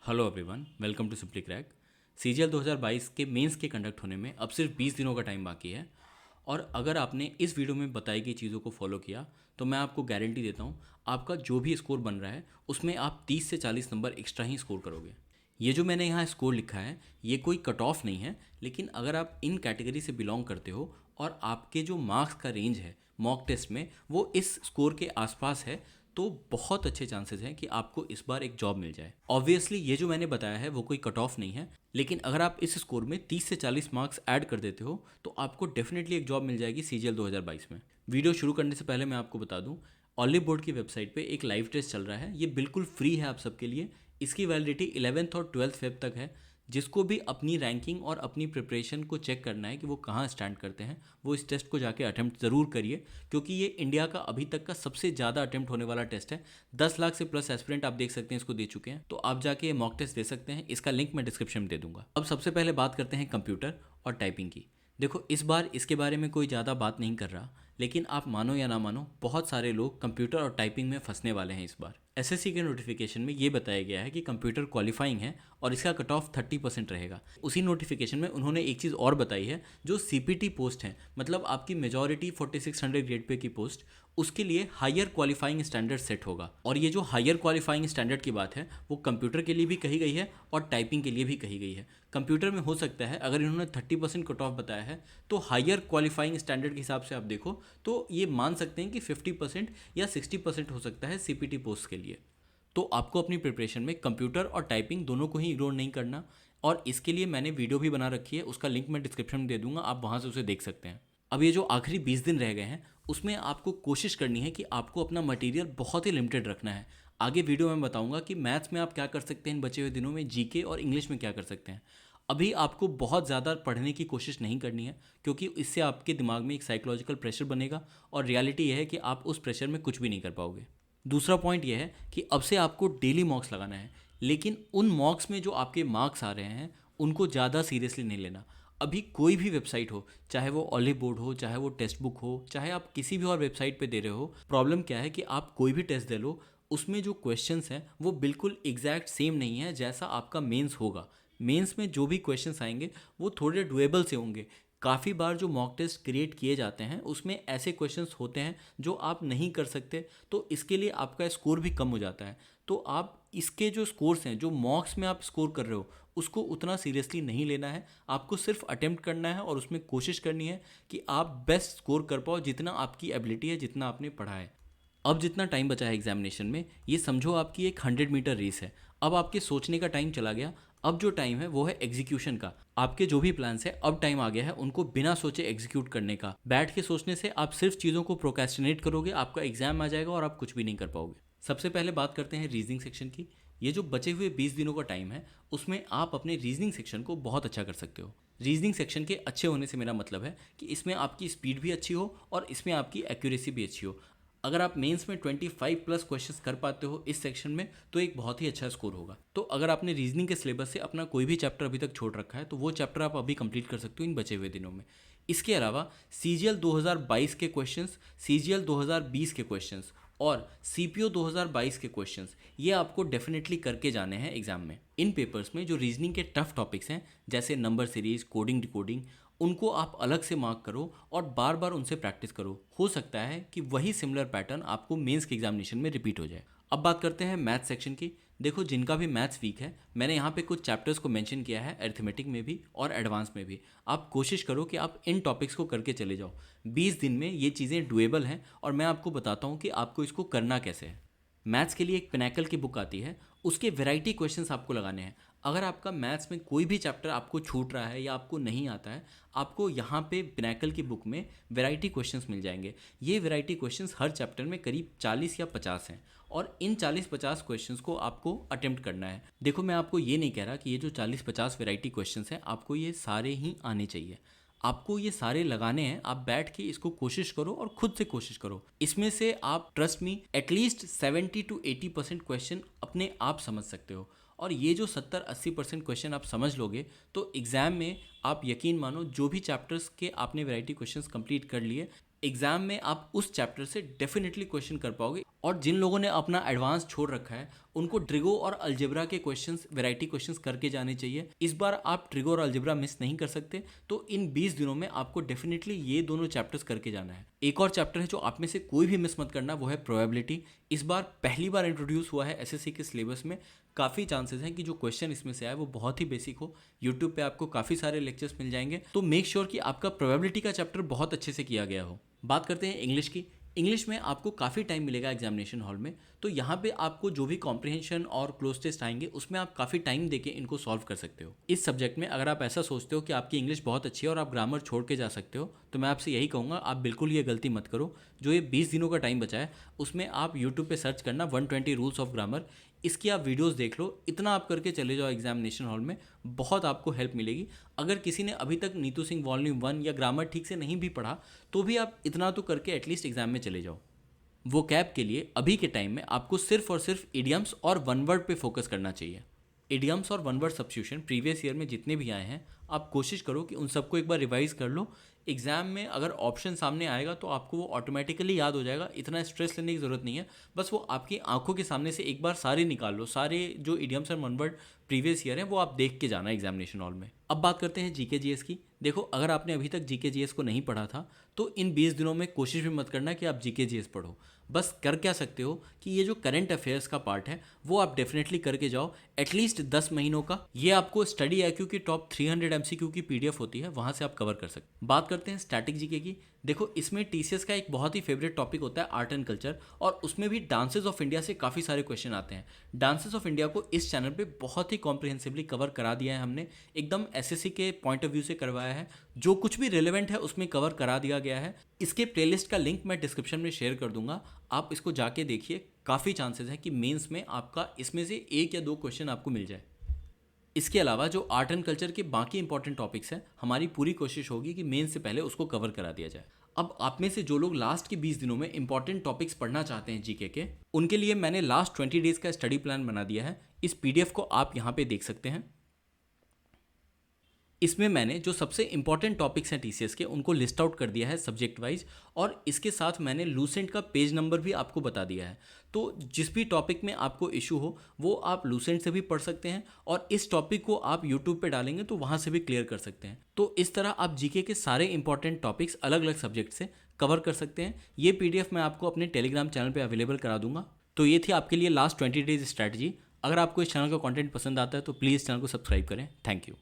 Hello everyone, welcome to Simply Crack. CGL 2022 के mains के conduct होने में अब सिर्फ 20 दिनों का टाइम बाकी है। और अगर आपने इस वीडियो में बताई गई चीज़ों को फॉलो किया तो मैं आपको गारंटी देता हूँ, आपका जो भी स्कोर बन रहा है उसमें आप 30 से 40 नंबर एक्स्ट्रा ही स्कोर करोगे। ये जो मैंने यहाँ स्कोर लिखा है ये कोई कट ऑफ नहीं है, लेकिन अगर आप इन कैटेगरी से बिलोंग करते हो और आपके जो मार्क्स का रेंज है मॉक टेस्ट में वो इस स्कोर के आसपास है, तो बहुत अच्छे चांसेस हैं कि आपको इस बार एक जॉब मिल जाए। ऑब्वियसली ये जो मैंने बताया है वो कोई कट ऑफ नहीं है, लेकिन अगर आप इस स्कोर में 30 से 40 मार्क्स ऐड कर देते हो तो आपको डेफिनेटली एक जॉब मिल जाएगी सीजीएल 2022 में। वीडियो शुरू करने से पहले मैं आपको बता दूं, ऑलिव बोर्ड की वेबसाइट पे एक लाइव टेस्ट चल रहा है। ये बिल्कुल फ्री है आप सबके लिए। इसकी वैलिडिटी 11th और 12th फेब तक है। जिसको भी अपनी रैंकिंग और अपनी प्रिपरेशन को चेक करना है कि वो कहाँ स्टैंड करते हैं, वो इस टेस्ट को जाके अटेम्प्ट ज़रूर करिए, क्योंकि ये इंडिया का अभी तक का सबसे ज़्यादा अटेम्प्ट होने वाला टेस्ट है। 10 लाख से प्लस एस्पिरेंट आप देख सकते हैं इसको दे चुके हैं, तो आप जाके ये मॉक टेस्ट दे सकते हैं। इसका लिंक मैं डिस्क्रिप्शन में दे दूंगा। अब सबसे पहले बात करते हैं कंप्यूटर और टाइपिंग की। देखो, इस बार इसके बारे में कोई ज़्यादा बात नहीं कर रहा, लेकिन आप मानो या ना मानो बहुत सारे लोग कंप्यूटर और टाइपिंग में फंसने वाले हैं इस बार। एसएससी के नोटिफिकेशन में ये बताया गया है कि कंप्यूटर क्वालिफाइंग है और इसका कट ऑफ 30% रहेगा। उसी नोटिफिकेशन में उन्होंने एक चीज़ और बताई है, जो सीपीटी पोस्ट है, मतलब आपकी मेजॉरिटी 4600 ग्रेड पे की पोस्ट, उसके लिए हायर क्वालिफाइंग स्टैंडर्ड सेट होगा। और ये जो हायर क्वालिफाइंग स्टैंडर्ड की बात है वो कंप्यूटर के लिए भी कही गई है और टाइपिंग के लिए भी कही गई है। कंप्यूटर में हो सकता है अगर इन्होंने 30% कट ऑफ बताया है, तो हायर क्वालिफाइंग स्टैंडर्ड के हिसाब से आप देखो तो ये मान सकते हैं कि 50% या 60% हो सकता है सीपीटी पोस्ट के लिए। तो आपको अपनी प्रिपरेशन में कंप्यूटर और टाइपिंग दोनों को ही इग्नोर नहीं करना, और इसके लिए मैंने वीडियो भी बना रखी है, उसका लिंक मैं डिस्क्रिप्शन में दे दूंगा, आप वहाँ से उसे देख सकते हैं। अब ये जो आखिरी 20 दिन रह गए हैं उसमें आपको कोशिश करनी है कि आपको अपना मटेरियल बहुत ही लिमिटेड रखना है। आगे वीडियो में बताऊंगा कि मैथ्स में आप क्या कर सकते हैं इन बचे हुए दिनों में, जीके और इंग्लिश में क्या कर सकते हैं। अभी आपको बहुत ज़्यादा पढ़ने की कोशिश नहीं करनी है, क्योंकि इससे आपके दिमाग में एक साइकोलॉजिकल प्रेशर बनेगा और रियलिटी यह है कि आप उस प्रेशर में कुछ भी नहीं कर पाओगे। दूसरा पॉइंट यह है कि अब से आपको डेली मॉक्स लगाना है, लेकिन उन मॉक्स में जो आपके मार्क्स आ रहे हैं उनको ज़्यादा सीरियसली नहीं लेना। अभी कोई भी वेबसाइट हो, चाहे वो ऑलिव बोर्ड हो, चाहे वो टेक्स्ट बुक हो, चाहे आप किसी भी और वेबसाइट पे दे रहे हो, प्रॉब्लम क्या है कि आप कोई भी टेस्ट दे लो, उसमें जो क्वेश्चंस हैं वो बिल्कुल एग्जैक्ट सेम नहीं है जैसा आपका मेंस होगा। मेंस में जो भी क्वेश्चंस आएंगे वो थोड़े डुएबल से होंगे। काफ़ी बार जो मॉक टेस्ट क्रिएट किए जाते हैं उसमें ऐसे क्वेश्चंस होते हैं जो आप नहीं कर सकते, तो इसके लिए आपका स्कोर भी कम हो जाता है। तो आप इसके जो स्कोर्स हैं, जो मॉक्स में आप स्कोर कर रहे हो, उसको उतना सीरियसली नहीं लेना है। आपको सिर्फ अटेम्प्ट करना है और उसमें कोशिश करनी है कि आप बेस्ट स्कोर कर पाओ जितना आपकी एबिलिटी है, जितना आपने पढ़ा है। अब जितना टाइम बचा है एग्जामिनेशन में, ये समझो आपकी एक 100 मीटर रेस है। अब आपके सोचने का टाइम चला गया। अब जो टाइम है वो है एग्जीक्यूशन का। आपके जो भी प्लान्स है अब टाइम आ गया है उनको बिना सोचे एग्जीक्यूट करने का। बैठ के सोचने से आप सिर्फ चीज़ों को प्रोक्रेस्टिनेट करोगे, आपका एग्जाम आ जाएगा और आप कुछ भी नहीं कर पाओगे। सबसे पहले बात करते हैं रीजनिंग सेक्शन की। ये जो बचे हुए 20 दिनों का टाइम है उसमें आप अपने रीजनिंग सेक्शन को बहुत अच्छा कर सकते हो। रीजनिंग सेक्शन के अच्छे होने से मेरा मतलब है कि इसमें आपकी स्पीड भी अच्छी हो और इसमें आपकी एक्यूरेसी भी अच्छी हो। अगर आप मेंस में 25 प्लस क्वेश्चंस कर पाते हो इस सेक्शन में तो एक बहुत ही अच्छा स्कोर होगा। तो अगर आपने रीजनिंग के सिलेबस से अपना कोई भी चैप्टर अभी तक छोड़ रखा है तो वो चैप्टर आप अभी कंप्लीट कर सकते हो इन बचे हुए दिनों में। इसके अलावा सीजीएल 2022 के क्वेश्चंस, सीजीएल 2020 के क्वेश्चंस और सीपीओ 2022 के क्वेश्चंस, ये आपको डेफिनेटली करके जाने हैं एग्जाम में। इन पेपर्स में जो रीजनिंग के टफ टॉपिक्स हैं जैसे नंबर सीरीज, कोडिंग, डिकोडिंग, उनको आप अलग से मार्क करो और बार बार उनसे प्रैक्टिस करो। हो सकता है कि वही सिमिलर पैटर्न आपको मेंस के एग्जामिनेशन में रिपीट हो जाए। अब बात करते हैं मैथ्स सेक्शन की। देखो, जिनका भी मैथ्स वीक है, मैंने यहाँ पे कुछ चैप्टर्स को मेंशन किया है, अरिथमेटिक में भी और एडवांस में भी। आप कोशिश करो कि आप इन टॉपिक्स को करके चले जाओ। 20 दिन में ये चीज़ें डुएबल हैं और मैं आपको बताता हूँ कि आपको इसको करना कैसे है। मैथ्स के लिए एक पिनैकल की बुक आती है, उसके वैरायटी क्वेश्चंस आपको लगाने हैं। अगर आपका मैथ्स में कोई भी चैप्टर आपको छूट रहा है या आपको नहीं आता है, आपको यहाँ पे पिनैकल की बुक में वैरायटी क्वेश्चंस मिल जाएंगे। ये वैरायटी क्वेश्चंस हर चैप्टर में करीब 40 या 50 हैं और इन 40-50 क्वेश्चंस को आपको अटेम्प्ट करना है। देखो, मैं आपको ये नहीं कह रहा कि ये जो 40-50 वैरायटी क्वेश्चंस हैं आपको ये सारे ही आने चाहिए। आपको ये सारे लगाने हैं। आप बैठ के इसको कोशिश करो और खुद से कोशिश करो। इसमें से आप trust me at least 70 to 80% question अपने आप समझ सकते हो। और ये जो 70-80% क्वेश्चन आप समझ लोगे तो एग्ज़ाम में आप यकीन मानो, जो भी चैप्टर्स के आपने वैरायटी क्वेश्चंस कंप्लीट कर लिए, एग्जाम में आप उस चैप्टर से डेफिनेटली क्वेश्चन कर पाओगे। और जिन लोगों ने अपना एडवांस छोड़ रखा है उनको ट्रिगो और अलजेब्रा के क्वेश्चंस, वैरायटी क्वेश्चंस करके जाने चाहिए। इस बार आप ट्रिगो और अलजेब्रा मिस नहीं कर सकते, तो इन 20 दिनों में आपको डेफिनेटली ये दोनों चैप्टर्स करके जाना है। एक और चैप्टर है जो आप में से कोई भी मिस मत करना, वो है प्रोबेबिलिटी। इस बार पहली बार इंट्रोड्यूस हुआ है एसएससी के सिलेबस में। काफ़ी चांसेस हैं कि जो क्वेश्चन इसमें से आए वो बहुत ही बेसिक हो। यूट्यूब पे आपको काफ़ी सारे लेक्चर्स मिल जाएंगे, तो मेक श्योर कि आपका प्रोबेबिलिटी का चैप्टर बहुत अच्छे से किया गया हो। बात करते हैं इंग्लिश की। इंग्लिश में आपको काफ़ी टाइम मिलेगा एग्जामिनेशन हॉल में, तो यहाँ पे आपको जो भी कॉम्प्रिहेंशन और क्लोज टेस्ट आएंगे उसमें आप काफ़ी टाइम देके इनको सॉल्व कर सकते हो। इस सब्जेक्ट में अगर आप ऐसा सोचते हो कि आपकी इंग्लिश बहुत अच्छी है और आप ग्रामर छोड़ के जा सकते हो, तो मैं आपसे यही कहूँगा आप बिल्कुल ये गलती मत करो। जो ये 20 दिनों का टाइम बचा है उसमें आप यूट्यूब पे सर्च करना 120 रूल्स ऑफ ग्रामर, इसकी आप वीडियोस देख लो। इतना आप करके चले जाओ एग्जामिनेशन हॉल में, बहुत आपको हेल्प मिलेगी। अगर किसी ने अभी तक नीतू सिंह वॉल्यूम 1 या ग्रामर ठीक से नहीं भी पढ़ा, तो भी आप इतना तो करके एटलीस्ट एग्जाम में चले जाओ। वो कैब के लिए अभी के टाइम में आपको सिर्फ और सिर्फ इडियम्स और वन वर्ड पे फोकस करना चाहिए। इडियम्स और one word substitution previous year में जितने भी आए हैं, आप कोशिश करो कि उन सबको एक बार रिवाइज कर लो। एग्जाम में अगर ऑप्शन सामने आएगा तो आपको वो ऑटोमेटिकली याद हो जाएगा, इतना स्ट्रेस लेने की ज़रूरत नहीं है। बस वो आपकी आंखों के सामने से एक बार सारे निकाल लो, सारे जो इडियम्स और वन वर्ड प्रीवियस ईयर हैं वो आप देख के जाना एग्जामिनेशन हॉल में। अब बात करते हैं जीके जीएस की। देखो, अगर आपने अभी तक जीके जीएस को नहीं पढ़ा था तो इन 20 दिनों में कोशिश भी मत करना कि आप जीके जीएस पढ़ो। बस कर क्या सकते हो कि ये जो करंट अफेयर्स का पार्ट है वो आप डेफिनेटली करके जाओ एटलीस्ट 10 महीनों का। ये आपको स्टडी IQ की टॉप 300 MCQ की PDF होती है, वहाँ से आप कवर कर सकते। बात करते हैं स्टैटिक जीके की। देखो, इसमें TCS का एक बहुत ही फेवरेट टॉपिक होता है आर्ट एंड कल्चर, और उसमें भी डांसेस ऑफ इंडिया से काफ़ी सारे क्वेश्चन आते हैं। डांसेस ऑफ इंडिया को इस चैनल पे बहुत ही कॉम्प्रिहेंसिवली कवर करा दिया है हमने, एकदम SSC के पॉइंट ऑफ व्यू से करवाया है। जो कुछ भी रिलेवेंट है उसमें कवर करा दिया गया है। इसके प्लेलिस्ट का लिंक मैं डिस्क्रिप्शन में शेयर कर दूंगा, आप इसको जाके देखिए। काफ़ी चांसेस है कि मेंस में आपका इसमें से 1 या 2 क्वेश्चन आपको मिल जाए। इसके अलावा जो आर्ट एंड कल्चर के बाकी इंपॉर्टेंट टॉपिक्स हैं, हमारी पूरी कोशिश होगी कि मेन से पहले उसको कवर करा दिया जाए। अब आप में से जो लोग लास्ट के 20 दिनों में इंपॉर्टेंट टॉपिक्स पढ़ना चाहते हैं जीके के, उनके लिए मैंने लास्ट 20 डेज का स्टडी प्लान बना दिया है। इस PDF को आप यहाँ पे देख सकते हैं। इसमें मैंने जो सबसे इंपॉर्टेंट टॉपिक्स हैं TCS के उनको लिस्ट आउट कर दिया है सब्जेक्ट वाइज, और इसके साथ मैंने लूसेंट का पेज नंबर भी आपको बता दिया है। तो जिस भी टॉपिक में आपको इशू हो वो आप लूसेंट से भी पढ़ सकते हैं, और इस टॉपिक को आप यूट्यूब पे डालेंगे तो वहाँ से भी क्लियर कर सकते हैं। तो इस तरह आप जीके के सारे इंपॉर्टेंट टॉपिक्स अलग अलग सब्जेक्ट से कवर कर सकते हैं। ये PDF मैं आपको अपने टेलीग्राम चैनल पर अवेलेबल करा दूंगा। तो ये थी आपके लिए लास्ट 20 डेज स्ट्रैटेजी। अगर आपको इस चैनल का कंटेंट पसंद आता है तो प्लीज़ चैनल को सब्सक्राइब करें। Thank you.